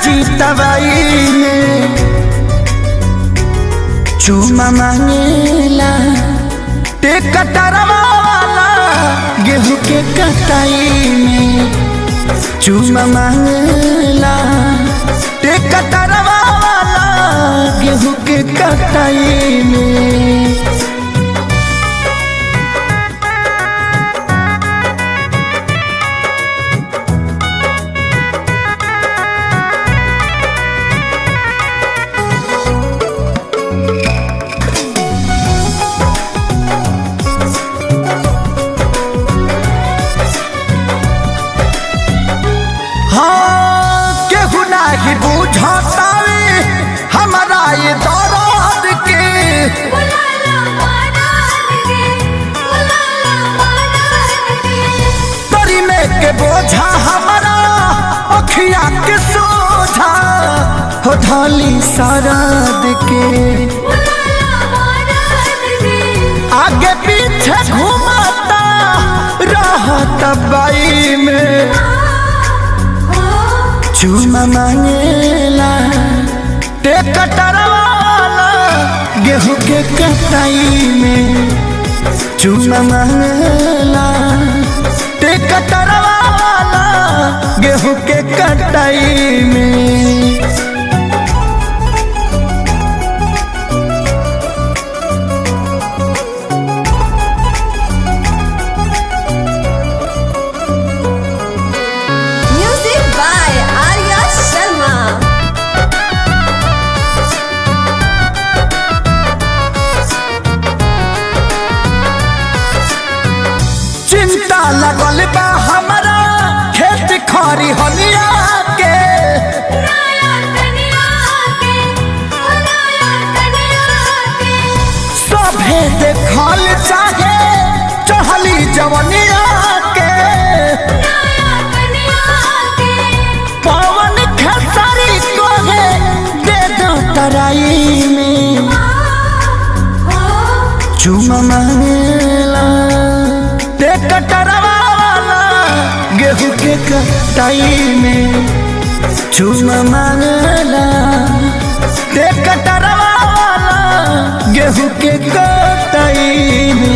जीतवाई में चूमा मांगेला टेकटरवा वाला गेहूं के कटाई में चूमा मांगेला टेकटरवा वाला गेहूं के कटाई में। बुझातावे हमारा ये दर्द के तरी में के बोझा हमारा अखिया के सोझा हो ढाली सरद के आगे पीछे घुमाता रहता बाई में चूमा मांगेला टेकटरवा वाला गेहूं के कटाई में चूमा मांगेला टेकटरवा वाला गेहूं के कटाई में। चिंता लगल बा हमारा खेत खरी हलिया के सभे देखल चाहे चढ़ली जवनिया के पवन खेसारी को है दे दो तराई में चूमा मांगेला टेकटरवा वाला गेहूं के कटाई में चूमा मांगेला टेकटरवा वाला गेहूं के कटाई में।